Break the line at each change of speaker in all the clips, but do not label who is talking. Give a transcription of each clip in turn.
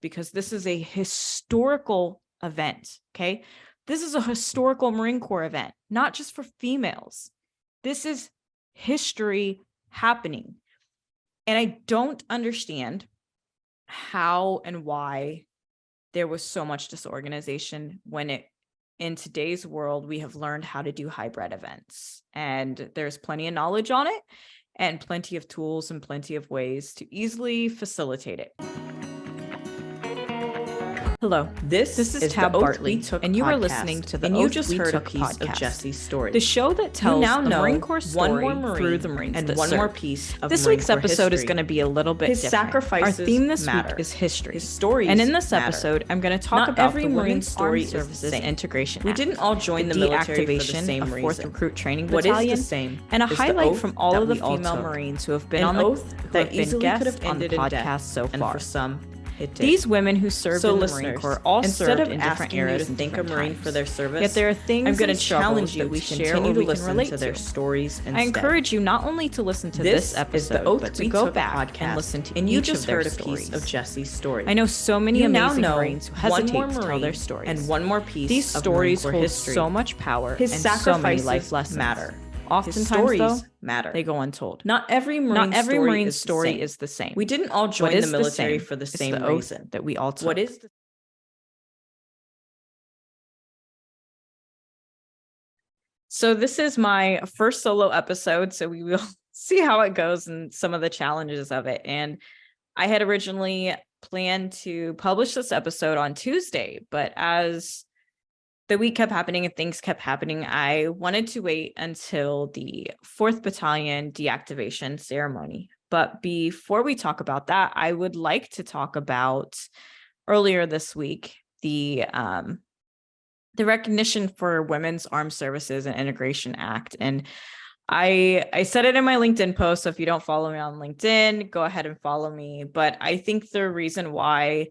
because this is a historical event, okay? This is a historical Marine Corps event, not just for females. This is history happening. And I don't understand how and why there was so much disorganization when in today's world, we have learned how to do hybrid events, and there's plenty of knowledge on it and plenty of tools and plenty of ways to easily facilitate it. Hello, this is Tab Bartley, and you are listening to the Oath We Took podcast, of Jesse's story, the show that tells the Marine Corps story through the Marines and one more piece of this week's episode is going to be a little bit different. Sacrifices Our theme this week is history. His stories and in this episode, I'm going to talk about every Marine story services integration. We didn't all join the military for the same reason. 4th Recruit Training Battalion. What is the same? And a highlight from all of the female Marines who have been on the oath that easily could have ended in death so far. For some, these women who served in the Marine Corps all served in different eras and different Marine for their service. Yet there are things I'm going to challenge you that we share or we can relate to their stories instead. I encourage you not only to listen to this episode, but to go back and listen to and you just heard a piece of Jesse's story. I know so many amazing Marines who hesitate to tell their stories. And one more piece. These stories hold so much power and so many life lessons matter. Oftentimes, though, matter. They go untold. Not every Marine story is the same. We didn't all join the military for the same reason that we all took. What is So this is my first solo episode, so we will see how it goes and some of the challenges of it. And I had originally planned to publish this episode on Tuesday, but as the week kept happening and things kept happening, I wanted to wait until the 4th Battalion deactivation ceremony. But before we talk about that, I would like to talk about earlier this week, the Recognition for Women's Armed Services and Integration Act. And I said it in my LinkedIn post, so if you don't follow me on LinkedIn, go ahead and follow me. But I think the reason why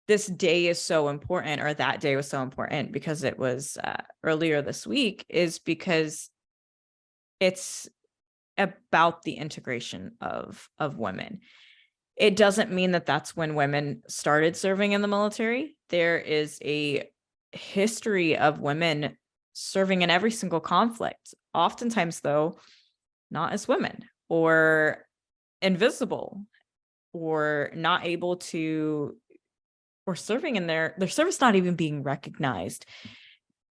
this day is so important, or that day was so important because it was earlier this week, is because it's about the integration of women. It doesn't mean that that's when women started serving in the military. There is a history of women serving in every single conflict, oftentimes, though, not as women, or invisible, or not able to, or serving in their service not even being recognized.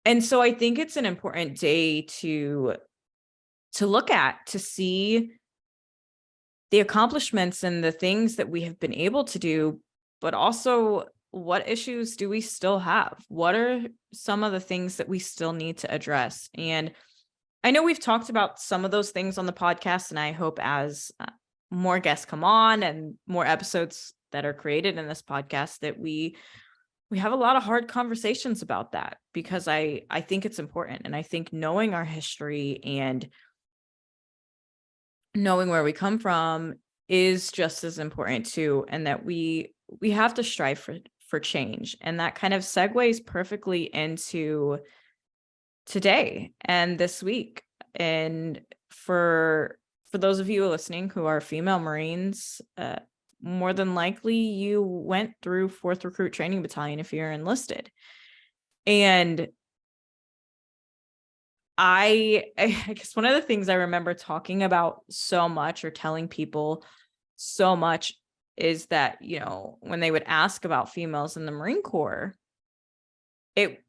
And so I think it's an important day to look at, to see the accomplishments and the things that we have been able to do, but also what issues do we still have? What are some of the things that we still need to address? And I know we've talked about some of those things on the podcast, and I hope as more guests come on and more episodes that are created in this podcast, that we have a lot of hard conversations about that, because I think it's important. And I think knowing our history and knowing where we come from is just as important too, and that we have to strive for change. And that kind of segues perfectly into today and this week. And for those of you listening who are female Marines, more than likely you went through 4th Recruit Training Battalion if you're enlisted. And I guess one of the things I remember talking about so much, or telling people so much, is that, you know, when they would ask about females in the Marine Corps, it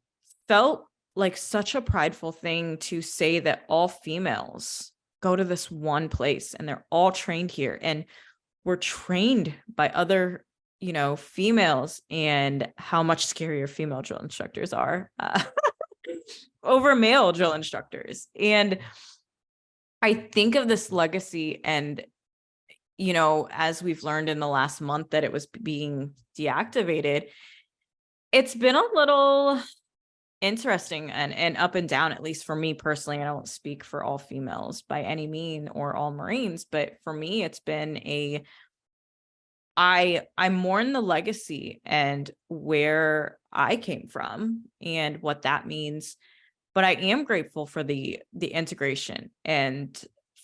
felt like such a prideful thing to say that all females go to this one place and they're all trained here, and we're trained by other, you know, females, and how much scarier female drill instructors are over male drill instructors. And I think of this legacy, and, you know, as we've learned in the last month that it was being deactivated, it's been a little interesting and up and down, at least for me personally. I don't speak for all females by any mean, or all Marines, but for me, it's been I mourn the legacy and where I came from and what that means. But I am grateful for the integration and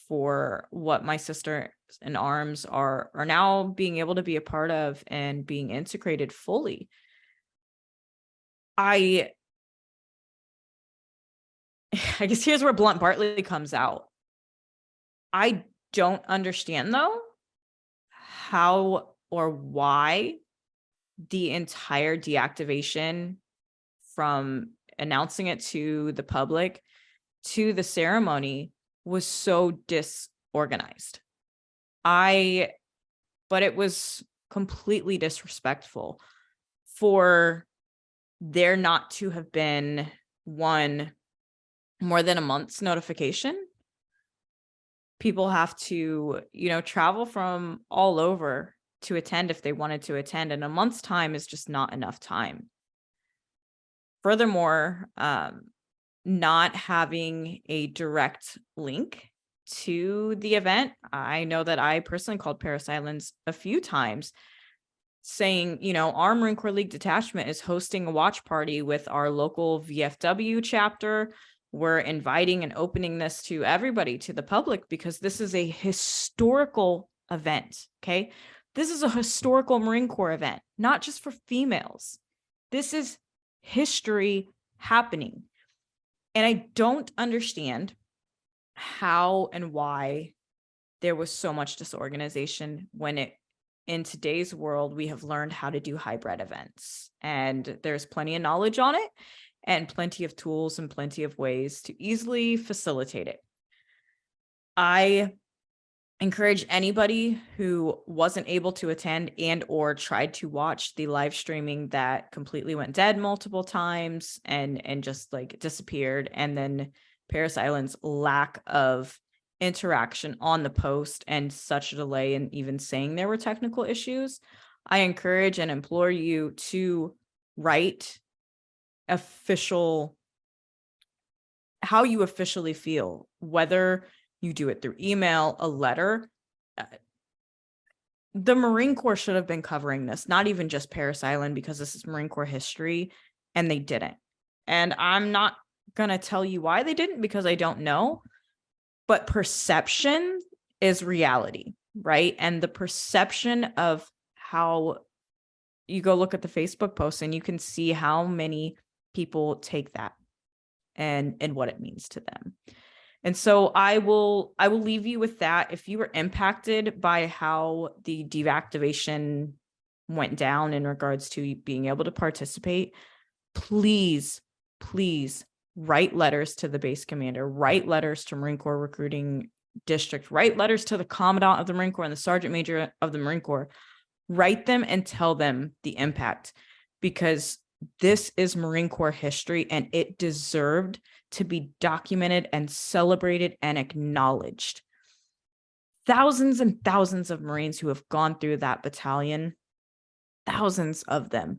for what my sister in arms are now being able to be a part of and being integrated fully. I guess here's where Blunt Bartley comes out. I don't understand, though, how or why the entire deactivation, from announcing it to the public to the ceremony, was so disorganized. But it was completely disrespectful for there not to have been more than a month's notification. People have to, travel from all over to attend if they wanted to attend, and a month's time is just not enough time. Furthermore, not having a direct link to the event. I know that I personally called Parris Islands a few times saying, our Marine Corps League detachment is hosting a watch party with our local VFW chapter. We're inviting and opening this to everybody, to the public, because this is a historical event, okay? This is a historical Marine Corps event, not just for females. This is history happening. And I don't understand how and why there was so much disorganization when in today's world, we have learned how to do hybrid events, and there's plenty of knowledge on it and plenty of tools and plenty of ways to easily facilitate it. I encourage anybody who wasn't able to attend and or tried to watch the live streaming that completely went dead multiple times and just like disappeared, and then Parris Island's lack of interaction on the post and such a delay in even saying there were technical issues. I encourage and implore you to write how you officially feel, whether you do it through email, a letter. The Marine Corps should have been covering this, not even just Parris Island, because this is Marine Corps history, and they didn't. And I'm not going to tell you why they didn't, because I don't know, but perception is reality, right? And the perception of how you go look at the Facebook post and you can see how many people take that and what it means to them. And so I will leave you with that. If you were impacted by how the deactivation went down in regards to being able to participate, please write letters to the base commander, write letters to Marine Corps Recruiting District, write letters to the Commandant of the Marine Corps and the Sergeant Major of the Marine Corps. Write them and tell them the impact, because this is Marine Corps history and it deserved to be documented and celebrated and acknowledged. Thousands and thousands of Marines who have gone through that battalion, thousands of them.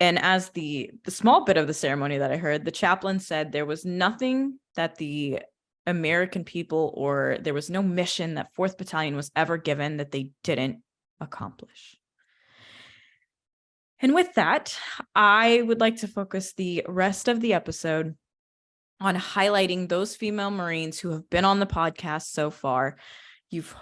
And as the small bit of the ceremony that I heard, the chaplain said there was nothing that the American people, or there was no mission that 4th Battalion was ever given that they didn't accomplish. And with that, I would like to focus the rest of the episode on highlighting those female Marines who have been on the podcast so far. You've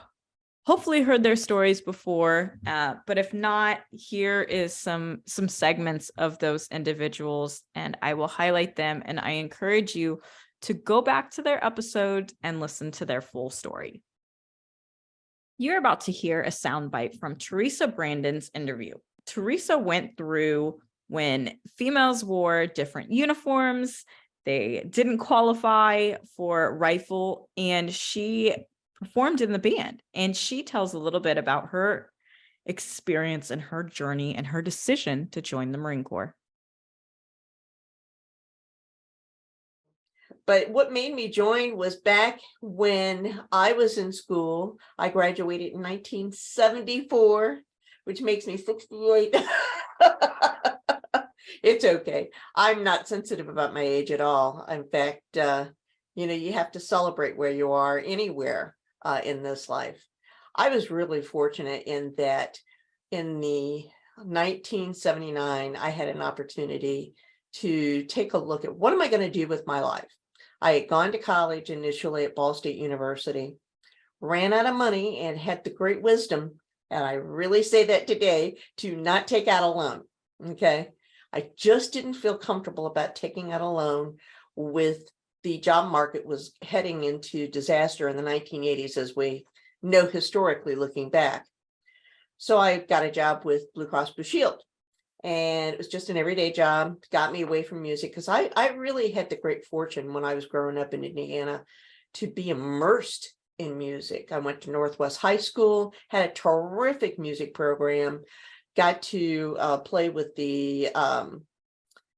hopefully heard their stories before, but if not, here is some segments of those individuals, and I will highlight them, and I encourage you to go back to their episode and listen to their full story. You're about to hear a soundbite from Teresa Brandon's interview. Teresa went through when females wore different uniforms, they didn't qualify for rifle, and she performed in the band. And she tells a little bit about her experience and her journey and her decision to join the Marine Corps.
But what made me join was back when I was in school. I graduated in 1974, which makes me 68. It's okay. I'm not sensitive about my age at all. In fact, you have to celebrate where you are anywhere in this life. I was really fortunate in that in the 1979, I had an opportunity to take a look at what am I going to do with my life. I had gone to college initially at Ball State University, ran out of money, and had the great wisdom, and I really say that today, to not take out a loan. Okay. I just didn't feel comfortable about taking out a loan with the job market was heading into disaster in the 1980s, as we know historically looking back. So I got a job with Blue Cross Blue Shield, and it was just an everyday job, got me away from music, because I really had the great fortune when I was growing up in Indiana to be immersed in music. I went to Northwest High School, had a terrific music program, got to play with the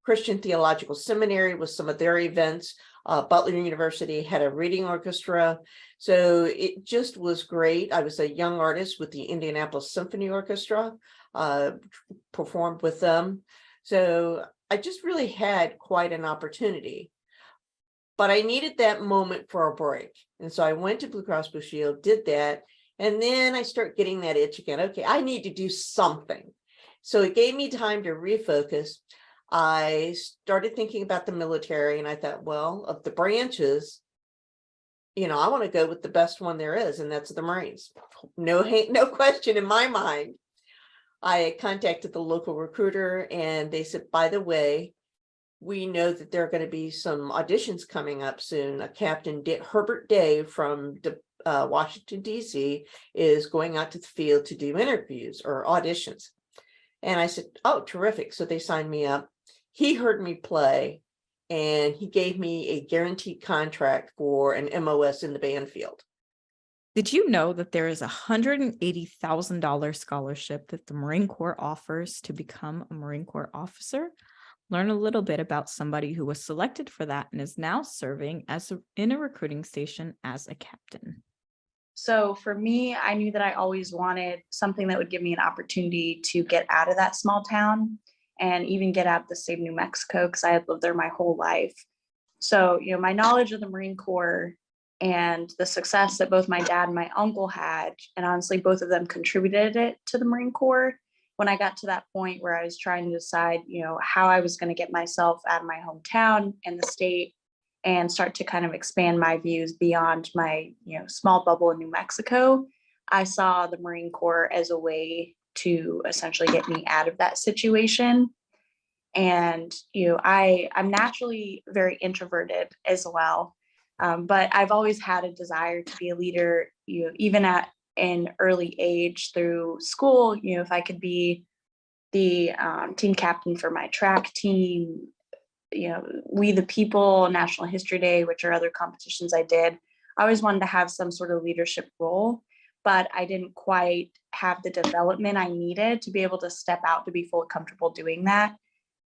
Christian Theological Seminary with some of their events. Butler University had a reading orchestra. So it just was great. I was a young artist with the Indianapolis Symphony Orchestra, performed with them. So I just really had quite an opportunity. But I needed that moment for a break. And so I went to Blue Cross Blue Shield, did that. And then I start getting that itch again. Okay, I need to do something. So it gave me time to refocus. I started thinking about the military, and I thought, well, of the branches, I want to go with the best one there is, and that's the Marines. No question in my mind. I contacted the local recruiter, and they said, by the way, we know that there are going to be some auditions coming up soon. A Captain Herbert Day from Washington, D.C. is going out to the field to do interviews or auditions. And I said, oh, terrific. So they signed me up. He heard me play, and he gave me a guaranteed contract for an MOS in the band field.
Did you know that there is a $180,000 scholarship that the Marine Corps offers to become a Marine Corps officer? Learn a little bit about somebody who was selected for that and is now serving in a recruiting station as a captain.
So for me, I knew that I always wanted something that would give me an opportunity to get out of that small town and even get out of the state of New Mexico, because I had lived there my whole life. So, my knowledge of the Marine Corps and the success that both my dad and my uncle had, and honestly, both of them contributed it to the Marine Corps. When I got to that point where I was trying to decide, how I was going to get myself out of my hometown and the state and start to kind of expand my views beyond my, small bubble in New Mexico, I saw the Marine Corps as a way to essentially get me out of that situation. And, I'm naturally very introverted as well. But I've always had a desire to be a leader, even at an early age through school. If I could be the team captain for my track team, We the People, National History Day, which are other competitions I did, I always wanted to have some sort of leadership role, but I didn't quite have the development I needed to be able to step out to be fully comfortable doing that.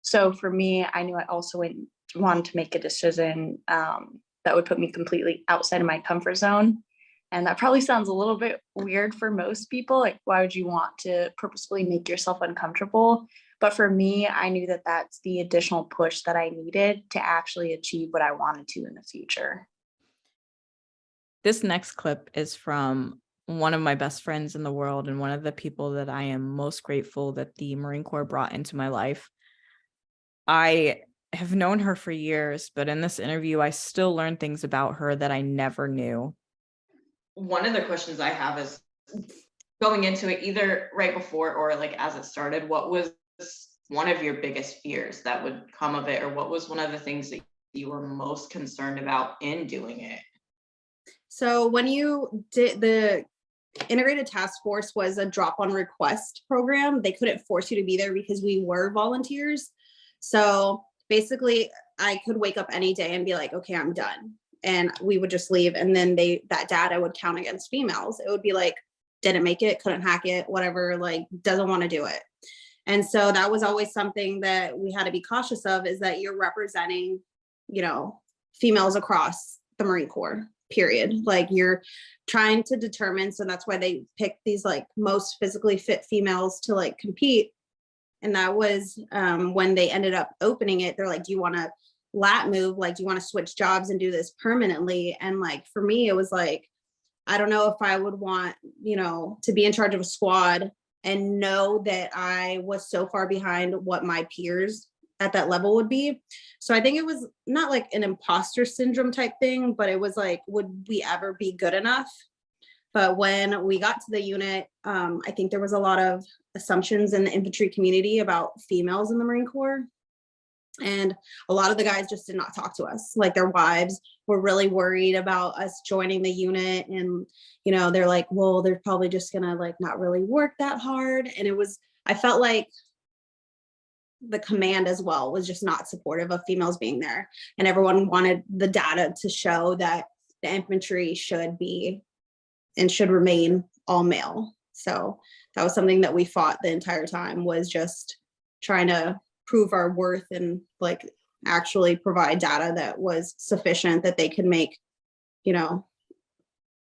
So for me, I knew I also wanted to make a decision that would put me completely outside of my comfort zone. And that probably sounds a little bit weird for most people. Like, why would you want to purposefully make yourself uncomfortable? But for me, I knew that that's the additional push that I needed to actually achieve what I wanted to in the future.
This next clip is from one of my best friends in the world and one of the people that I am most grateful that the Marine Corps brought into my life. I have known her for years, but in this interview, I still learned things about her that I never knew.
One of the questions I have is, going into it either right before or like as it started, what was one of your biggest fears that would come of it, or what was one of the things that you were most concerned about in doing it?
So when you did the integrated task force was a drop on request program. They couldn't force you to be there because we were volunteers. So basically I could wake up any day and be like, okay, I'm done. And we would just leave. And then that data would count against females. It would be like, didn't make it, couldn't hack it, whatever, like doesn't want to do it. And so that was always something that we had to be cautious of, is that you're representing, females across the Marine Corps, period. Like you're trying to determine. So that's why they picked these like most physically fit females to like compete. And that was when they ended up opening it. They're like, do you want to lat move? Like, do you want to switch jobs and do this permanently? And like, for me, it was like, I don't know if I would want, to be in charge of a squad and know that I was so far behind what my peers at that level would be. So I think it was not like an imposter syndrome type thing, but it was like, would we ever be good enough? But when we got to the unit, I think there was a lot of assumptions in the infantry community about females in the Marine Corps. And a lot of the guys just did not talk to us. Like their wives were really worried about us joining the unit. And, you know, they're like, well, they're probably just gonna like not really work that hard. And it was, I felt like the command as well was just not supportive of females being there. And everyone wanted the data to show that the infantry should be and should remain all male. So that was something that we fought the entire time, was just trying to prove our worth and like actually provide data that was sufficient that they could make, you know,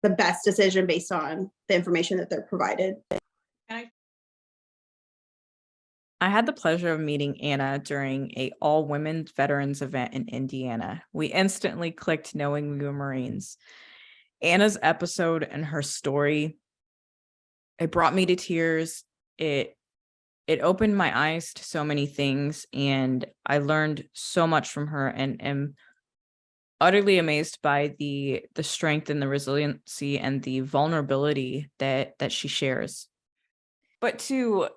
the best decision based on the information that they're provided.
I had the pleasure of meeting Anna during a all-women veterans event in Indiana. We instantly clicked knowing we were Marines. Anna's episode and her story, it brought me to tears. It opened my eyes to so many things, and I learned so much from her, and am utterly amazed by the strength and the resiliency and the vulnerability that she shares. But to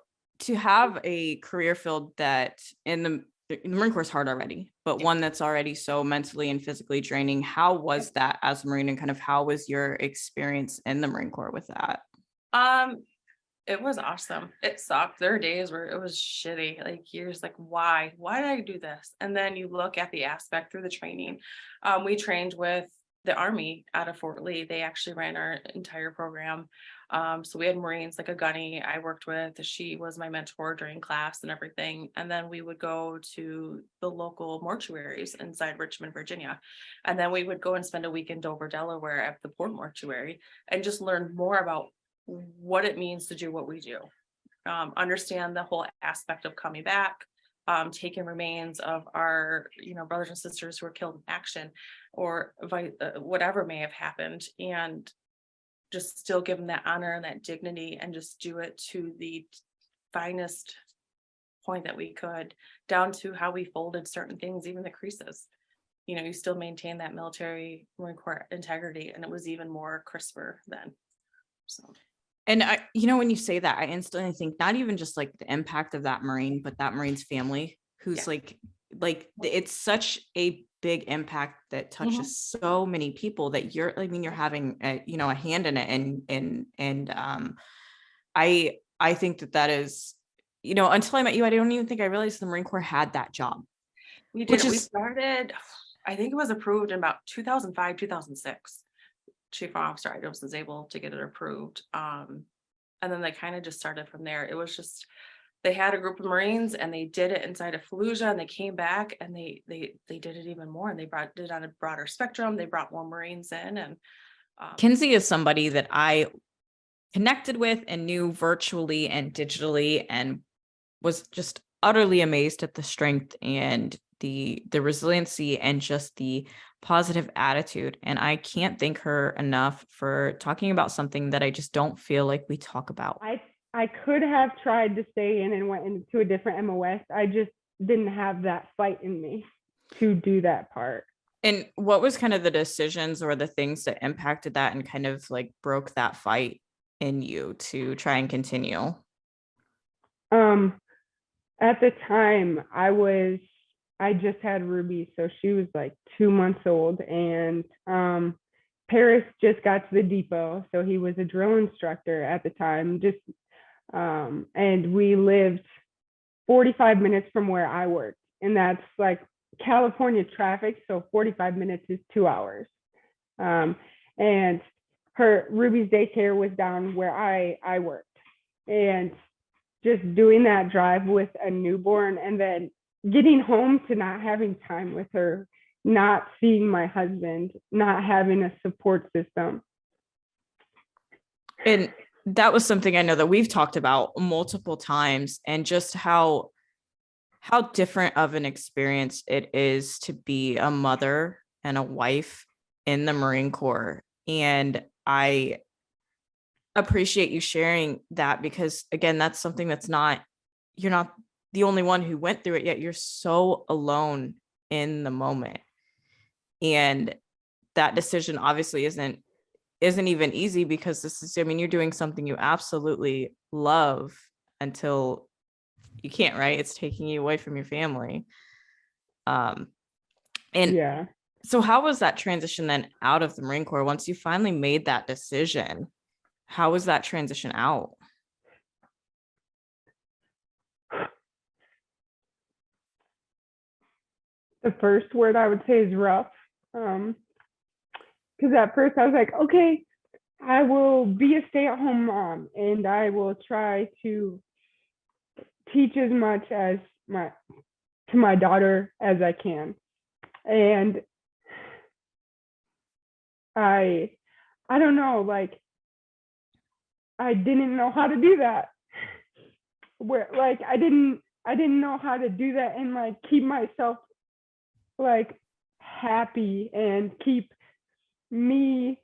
have a career field that in the Marine Corps is hard already, but one that's already so mentally and physically draining, how was that as a Marine, and kind of how was your experience in the Marine Corps with that?
It was awesome. It sucked. There were days where it was shitty. Like you're just like, why did I do this? And then you look at the aspect through the training. We trained with the Army out of Fort Lee. They actually ran our entire program. So we had Marines like a gunny I worked with. She was my mentor during class and everything. And then we would go to the local mortuaries inside Richmond, Virginia. And then we would go and spend a week in Dover, Delaware at the Port Mortuary and just learn more about what it means to do what we do. Understand the whole aspect of coming back, taking remains of our, brothers and sisters who were killed in action, or whatever may have happened, and just still give them that honor and that dignity, and just do it to the finest point that we could, down to how we folded certain things, even the creases. You still maintain that military Marine Corps integrity, and it was even more crisper then. So.
And I, when you say that, I instantly think not even just like the impact of that Marine, but that Marine's family, who's like it's such a big impact that touches so many people, that you're having a hand in it. And I think that is, until I met you, I don't even think I realized the Marine Corps had that job.
We did. We started, I think it was approved in about 2005, 2006. Chief Officer Idles was able to get it approved. And then they kind of just started from there. It was just, they had a group of Marines and they did it inside of Fallujah, and they came back and they did it even more, and they did it on a broader spectrum. They brought more Marines in. And
Kinsey is somebody that I connected with and knew virtually and digitally, and was just utterly amazed at the strength and the resiliency and just the positive attitude. And I can't thank her enough for talking about something that I just don't feel like we talk about.
I could have tried to stay in and went into a different MOS. I just didn't have that fight in me to do that part.
And what was kind of the decisions or the things that impacted that and kind of like broke that fight in you to try and continue?
At the time, I just had Ruby, so she was like 2 months old, and Paris just got to the depot, so he was a drill instructor at the time. And we lived 45 minutes from where I worked, and that's like California traffic, so 45 minutes is 2 hours. And Ruby's daycare was down where I worked, and just doing that drive with a newborn, and then getting home to not having time with her, not seeing my husband, not having a support system.
And that was something I know that we've talked about multiple times, and just how different of an experience it is to be a mother and a wife in the Marine Corps. And I appreciate you sharing that, because again, that's something that's you're not the only one who went through it, yet you're so alone in the moment. And that decision obviously isn't even easy, because this is, I mean, you're doing something you absolutely love until you can't, right? It's taking you away from your family. And
Yeah.
so how was that transition then out of the Marine Corps once you finally made that decision? How was that transition out?
The first word I would say is rough. Because at first I was like, okay, I will be a stay-at-home mom and I will try to teach as much as to my daughter as I can. And I don't know, like, I didn't know how to do that. Where, like, I didn't know how to do that and like keep myself like happy and keep me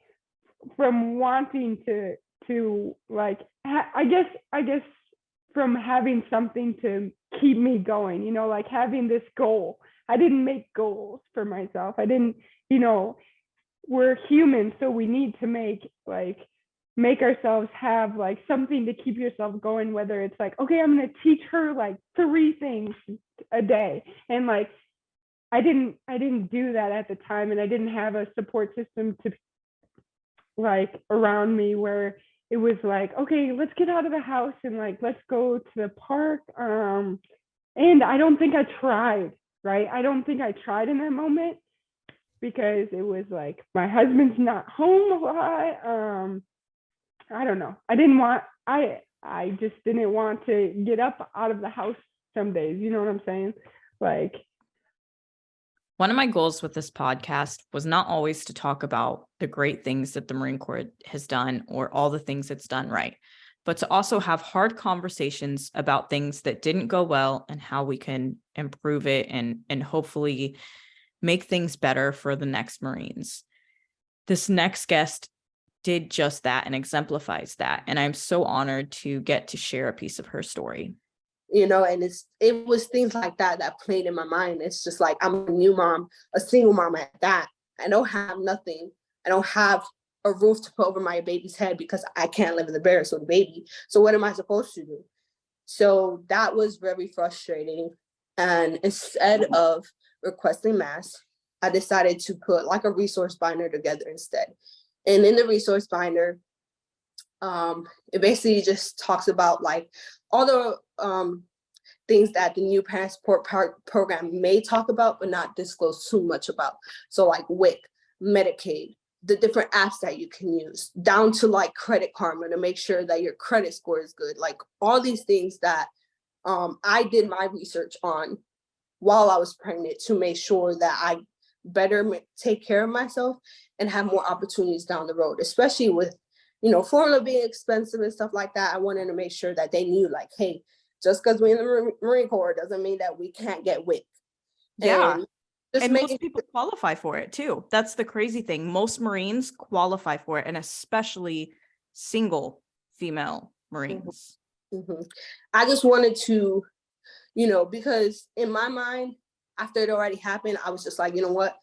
from wanting to like I guess from having something to keep me going, you know, like having this goal. I didn't make goals for myself. I didn't, you know, we're human, so we need to make ourselves have like something to keep yourself going, whether it's like, okay, I'm going to teach her like 3 things a day. And like I didn't do that at the time, and I didn't have a support system to like around me where it was like, okay, let's get out of the house and like let's go to the park. And I don't think I tried, right? I don't think I tried in that moment, because it was like my husband's not home a lot. I don't know. I just didn't want to get up out of the house some days. You know what I'm saying? Like,
one of my goals with this podcast was not always to talk about the great things that the Marine Corps has done or all the things it's done right, but to also have hard conversations about things that didn't go well and how we can improve it and hopefully make things better for the next Marines. This next guest did just that and exemplifies that. And I'm so honored to get to share a piece of her story.
You know, and it was things like that played in my mind. It's just like, I'm a new mom, a single mom at that. I don't have nothing. I don't have a roof to put over my baby's head because I can't live in the barracks with the baby. So what am I supposed to do? So that was very frustrating. And instead of requesting masks, I decided to put like a resource binder together instead. And in the resource binder, it basically just talks about like all the things that the new parent support program may talk about, but not disclose too much about. So like WIC, Medicaid, the different apps that you can use, down to like Credit Karma to make sure that your credit score is good. Like all these things that I did my research on while I was pregnant to make sure that I better take care of myself and have more opportunities down the road, especially with, you know, formula being expensive and stuff like that. I wanted to make sure that they knew like, hey, just because we're in the Marine Corps doesn't mean that we can't get WIC.
Yeah.
And
most people qualify for it too. That's the crazy thing. Most Marines qualify for it, and especially single female Marines.
Mm-hmm. I just wanted to, you know, because in my mind, after it already happened, I was just like, you know what?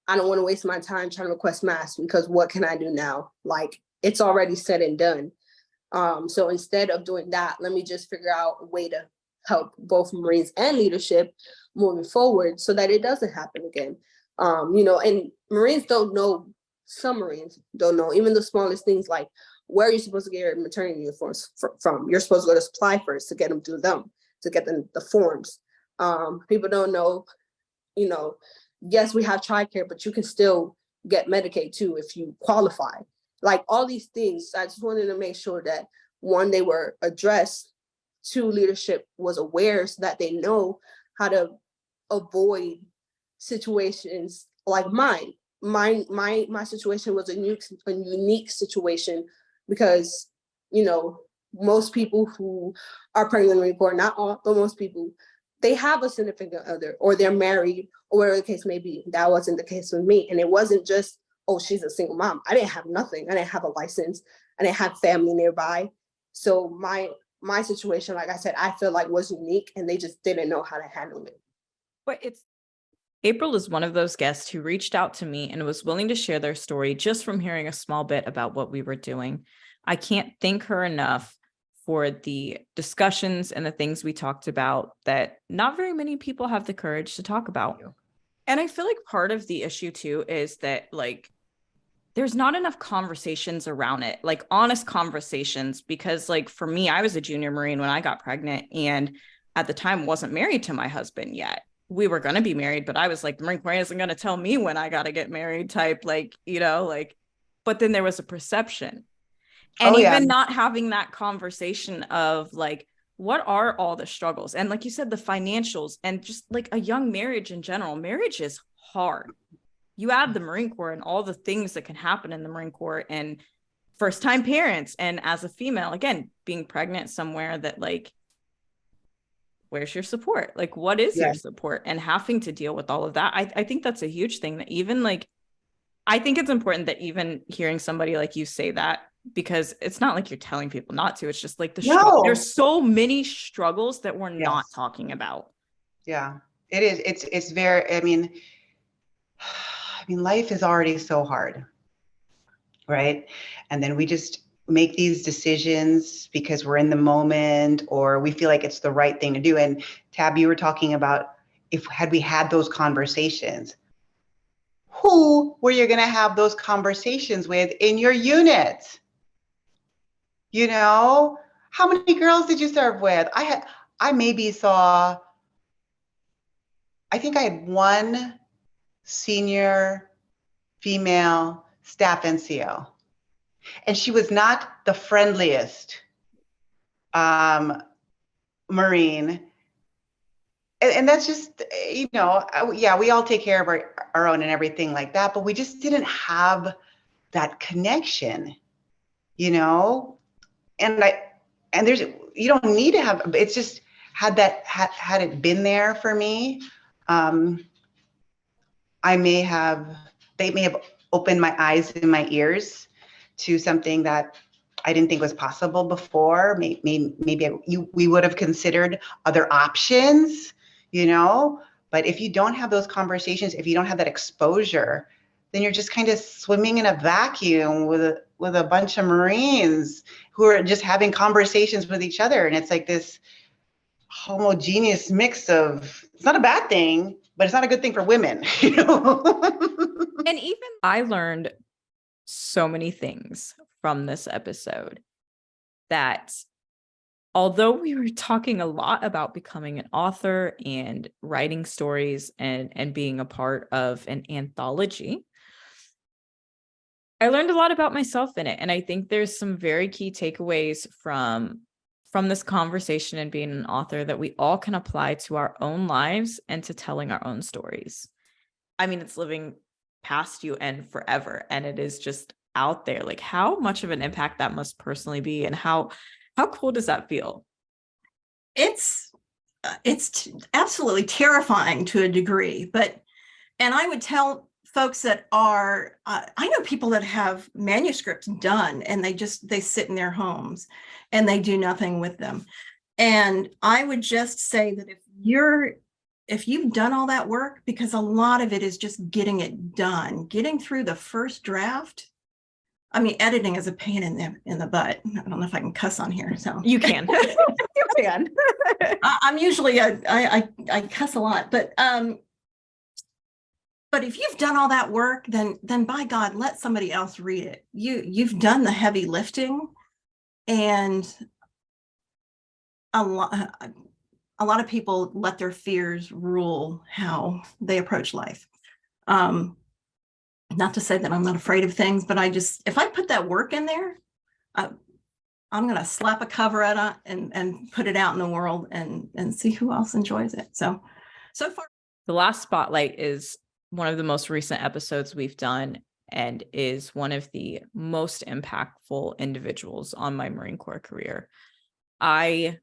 I don't want to waste my time trying to request masks, because what can I do now? Like, it's already said and done. So instead of doing that, let me just figure out a way to help both Marines and leadership moving forward so that it doesn't happen again. You know, and Marines don't know, some Marines don't know even the smallest things, like where you're supposed to get your maternity uniforms from. You're supposed to go to supply first to get them through them, to get them the forms. People don't know, you know, yes, we have TRICARE, but you can still get Medicaid too if you qualify. Like all these things, I just wanted to make sure that, one, they were addressed, two, leadership was aware so that they know how to avoid situations like mine. My situation was a unique situation because, you know, most people who are pregnant in the Marine Corps, not all, but most people, they have a significant other or they're married or whatever the case may be. That wasn't the case with me. And it wasn't just, oh, she's a single mom. I didn't have nothing. I didn't have a license. I didn't have family nearby. So my my situation, like I said, I feel like was unique and they just didn't know how to handle it.
But April is one of those guests who reached out to me and was willing to share their story just from hearing a small bit about what we were doing. I can't thank her enough for the discussions and the things we talked about that not very many people have the courage to talk about. And I feel like part of the issue too is that like there's not enough conversations around it, like honest conversations, because like for me, I was a junior Marine when I got pregnant and at the time wasn't married to my husband yet. We were going to be married, but I was like, the Marine Corps isn't going to tell me when I got to get married type, like, you know, like, but then there was a perception. And even not having that conversation of like, what are all the struggles? And like you said, the financials and just like a young marriage in general, marriage is hard. You add the Marine Corps and all the things that can happen in the Marine Corps and first time parents. And as a female, again, being pregnant somewhere that like, where's your support? Like, what is your support? And having to deal with all of that. I think that's a huge thing that even like, I think it's important that even hearing somebody like you say that, because it's not like you're telling people not to, it's just like there's so many struggles that we're not talking about.
Yeah, it is. It's very, I mean, life is already so hard, right? And then we just make these decisions because we're in the moment or we feel like it's the right thing to do. And Tab, you were talking about had we had those conversations, who were you going to have those conversations with in your unit? You know, how many girls did you serve with? I think I had one senior female staff NCO, and she was not the friendliest Marine. And that's just, you know, yeah, we all take care of our own and everything like that, but we just didn't have that connection, you know? And there's, you don't need to have, it's just had it been there for me, they may have opened my eyes and my ears to something that I didn't think was possible before. Maybe we would have considered other options, you know, but if you don't have those conversations, if you don't have that exposure, then you're just kind of swimming in a vacuum with a bunch of Marines who are just having conversations with each other. And it's like this homogeneous mix of, it's not a bad thing, but it's not a good thing for women, you know?
And even I learned so many things from this episode that although we were talking a lot about becoming an author and writing stories and being a part of an anthology, I learned a lot about myself in it. And I think there's some very key takeaways from this conversation and being an author that we all can apply to our own lives and to telling our own stories. I mean, it's living past you and forever. And it is just out there. Like how much of an impact that must personally be and how cool does that feel?
It's absolutely terrifying to a degree, and I would tell folks that are, I know people that have manuscripts done and they sit in their homes and they do nothing with them. And I would just say that if you've done all that work, because a lot of it is just getting it done, getting through the first draft. I mean, editing is a pain in the butt. I don't know if I can cuss on here. So
you can. You can.
I'm usually I cuss a lot, but if you've done all that work, then by God, let somebody else read it. You've done the heavy lifting, and a lot of people let their fears rule how they approach life. Not to say that I'm not afraid of things, but if I put that work in there, I'm going to slap a cover at it and put it out in the world and see who else enjoys it. So far.
The last spotlight is one of the most recent episodes we've done and is one of the most impactful individuals on my Marine Corps career. I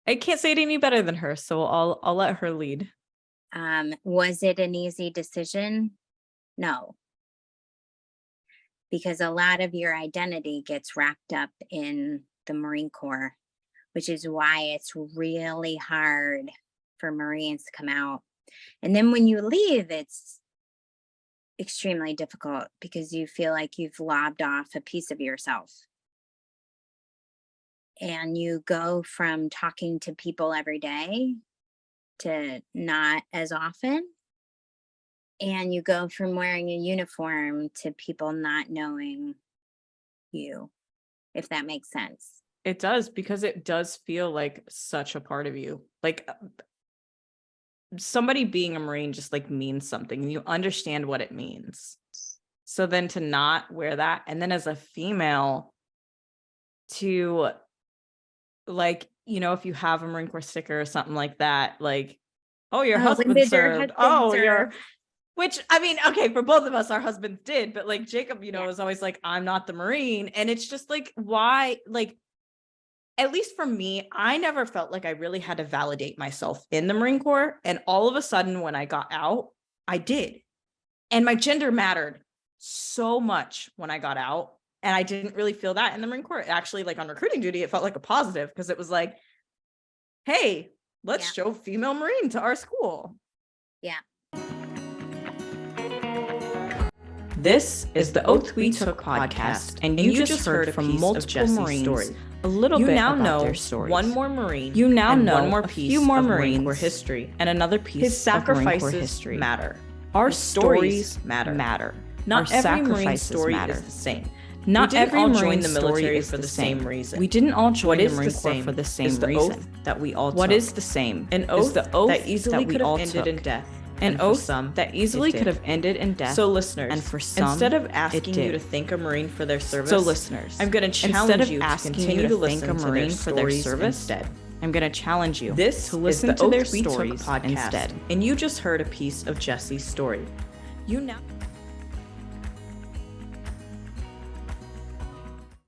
can't say it any better than her, so I'll let her lead.
Was it an easy decision? No. Because a lot of your identity gets wrapped up in the Marine Corps, which is why it's really hard for Marines to come out. And then when you leave, it's extremely difficult because you feel like you've lobbed off a piece of yourself. And you go from talking to people every day to not as often. And you go from wearing a uniform to people not knowing you, if that makes sense.
It does, because it does feel like such a part of you. Like somebody being a Marine just like means something, and you understand what it means. So then to not wear that, and then as a female to like, you know, if you have a Marine Corps sticker or something like that, like, oh, your
Oh, when
husband
did your
served.
husband
Oh,
serve?
your, which I mean, okay, for both of us, our husbands did, but like Jacob, you know,
Yeah.
was always like, I'm not the Marine. And it's just like, why? Like, at least for me, I never felt like I really had to validate myself in the Marine Corps. And all of a sudden, when I got out, I did. And my gender mattered so much when I got out. And I didn't really feel that in the Marine Corps. Actually, like on recruiting duty, it felt like a positive, because it was like, hey, let's show female Marine to our school.
Yeah.
This is the Oath We Took podcast, and you just heard from multiple Marines a little bit about their stories. One more Marine. You now know one more piece, few more Marine Corps history, and another piece. His sacrifices history matter. Our stories matter. Not every Marine story is the same. Not every Marine joined the military for the same reason. We didn't all join the Marine Corps for the same reason. That we all took. What is the same? An oath that easily could have ended in death. An oath that easily could have ended in death. So listeners, and for some, instead of asking you to thank a Marine for their service, I'm going to challenge you to continue to listen to Marine for their service instead. I'm going to challenge you to listen to their stories instead. And you just heard a piece of Jesse's story. You now